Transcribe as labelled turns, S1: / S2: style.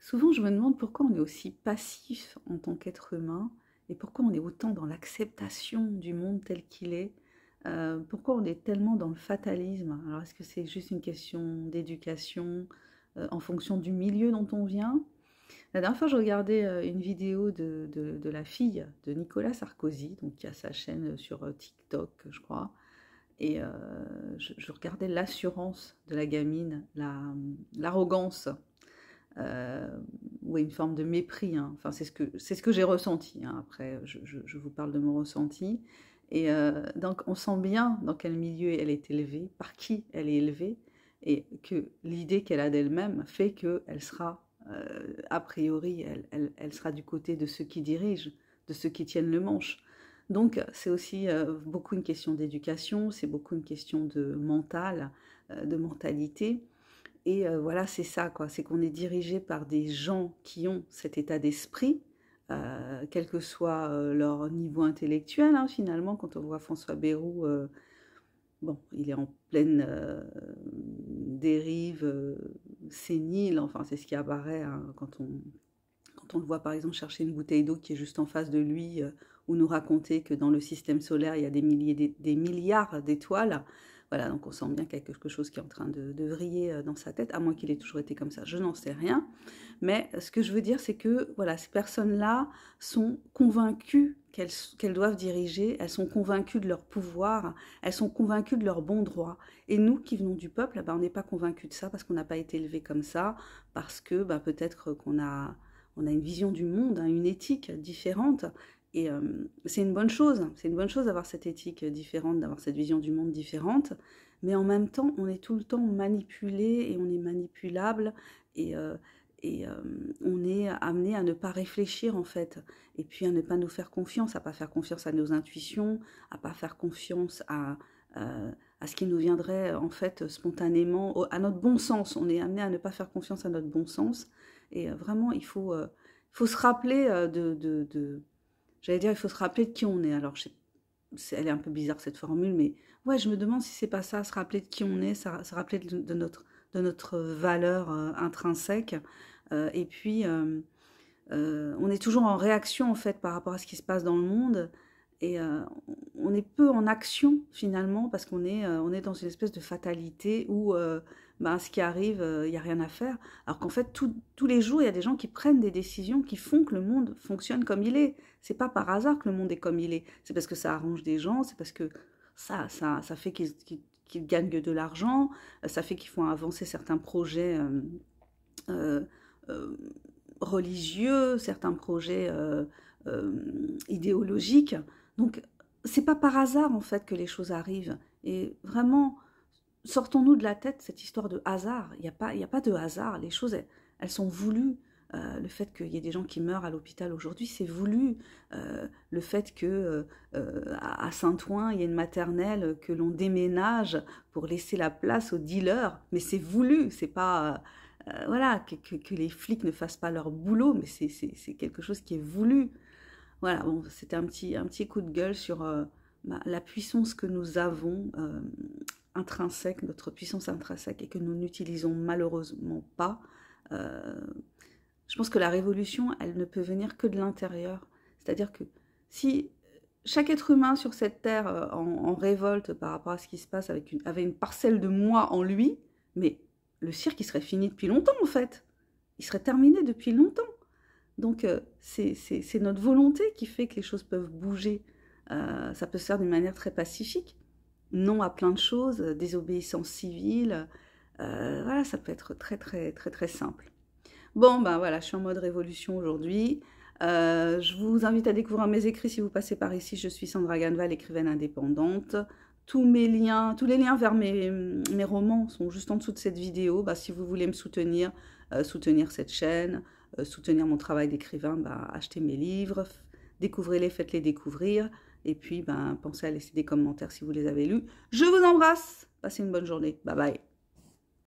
S1: Souvent, je me demande pourquoi on est aussi passif en tant qu'être humain et pourquoi on est autant dans l'acceptation du monde tel qu'il est. Pourquoi on est tellement dans le fatalisme? Alors, est-ce que c'est juste une question d'éducation en fonction du milieu dont on vient? La dernière fois, je regardais une vidéo de la fille de Nicolas Sarkozy, donc qui a sa chaîne sur TikTok, je crois. Et je regardais l'assurance de la gamine, l'arrogance, ouais, une forme de mépris, hein. Enfin, c'est ce que j'ai ressenti, hein. Après, je vous parle de mon ressenti. Et donc, on sent bien dans quel milieu elle est élevée, par qui elle est élevée, et que l'idée qu'elle a d'elle-même fait qu'elle sera, a priori, elle sera du côté de ceux qui dirigent, de ceux qui tiennent le manche. Donc, c'est aussi beaucoup une question d'éducation, c'est beaucoup une question de mental, de mentalité. Et voilà, c'est ça, quoi. C'est qu'on est dirigé par des gens qui ont cet état d'esprit, quel que soit leur niveau intellectuel, hein, finalement. Quand on voit François Bayrou, bon, il est en pleine dérive sénile, enfin, c'est ce qui apparaît hein, quand on le voit, par exemple, chercher une bouteille d'eau qui est juste en face de lui, ou nous raconter que dans le système solaire, il y a des milliards d'étoiles. Voilà, donc on sent bien qu'il y a quelque chose qui est en train de vriller dans sa tête, à moins qu'il ait toujours été comme ça, je n'en sais rien. Mais ce que je veux dire, c'est que voilà, ces personnes-là sont convaincues qu'elles doivent diriger, elles sont convaincues de leur pouvoir, elles sont convaincues de leur bon droit. Et nous qui venons du peuple, on n'est pas convaincus de ça parce qu'on n'a pas été élevés comme ça, parce que peut-être qu'on a, on a une vision du monde, hein, une éthique différente. Et c'est une bonne chose d'avoir cette éthique différente, d'avoir cette vision du monde différente, mais en même temps, on est tout le temps manipulé et on est manipulable et, on est amené à ne pas réfléchir en fait, et puis à ne pas nous faire confiance, à pas faire confiance à nos intuitions, à pas faire confiance à ce qui nous viendrait en fait spontanément, à notre bon sens. On est amené à ne pas faire confiance à notre bon sens, et vraiment il faut se rappeler j'allais dire, il faut se rappeler de qui on est. Alors, elle est un peu bizarre cette formule, mais ouais, je me demande si c'est pas ça, se rappeler de qui on est, se rappeler de notre valeur intrinsèque. Et puis, on est toujours en réaction en fait par rapport à ce qui se passe dans le monde. Et on est peu en action finalement parce on est dans une espèce de fatalité où ce qui arrive, il n'y a rien à faire. Alors qu'en fait, tous les jours, il y a des gens qui prennent des décisions qui font que le monde fonctionne comme il est. C'est pas par hasard que le monde est comme il est. C'est parce que ça arrange des gens, c'est parce que ça fait qu'ils gagnent de l'argent, ça fait qu'ils font avancer certains projets euh, euh, religieux, certains projets idéologiques. Donc, c'est pas par hasard en fait que les choses arrivent. Et vraiment, sortons-nous de la tête cette histoire de hasard. Il y a pas de hasard. Les choses, elles sont voulues. Le fait qu'il y ait des gens qui meurent à l'hôpital aujourd'hui, c'est voulu. Le fait que à Saint-Ouen, il y ait une maternelle que l'on déménage pour laisser la place aux dealers, mais c'est voulu. C'est pas voilà que les flics ne fassent pas leur boulot, mais c'est quelque chose qui est voulu. Voilà, bon, c'était un petit coup de gueule sur la puissance que nous avons intrinsèque, notre puissance intrinsèque, et que nous n'utilisons malheureusement pas. Euh, je pense que la révolution, elle ne peut venir que de l'intérieur. C'est-à-dire que si chaque être humain sur cette terre en révolte par rapport à ce qui se passe avait une parcelle de moi en lui, mais le cirque, il serait fini depuis longtemps en fait. Il serait terminé depuis longtemps. Donc, c'est notre volonté qui fait que les choses peuvent bouger. Ça peut se faire d'une manière très pacifique. Non à plein de choses, désobéissance civile. Voilà, ça peut être très, très, très, très simple. Bon, voilà, je suis en mode révolution aujourd'hui. Je vous invite à découvrir mes écrits si vous passez par ici. Je suis Sandra Ganval, écrivaine indépendante. Tous les liens vers mes romans sont juste en dessous de cette vidéo. Si vous voulez me soutenir, soutenir cette chaîne, soutenir mon travail d'écrivain, achetez mes livres, découvrez-les, faites-les découvrir. Et puis, pensez à laisser des commentaires si vous les avez lus. Je vous embrasse. Passez une bonne journée. Bye bye.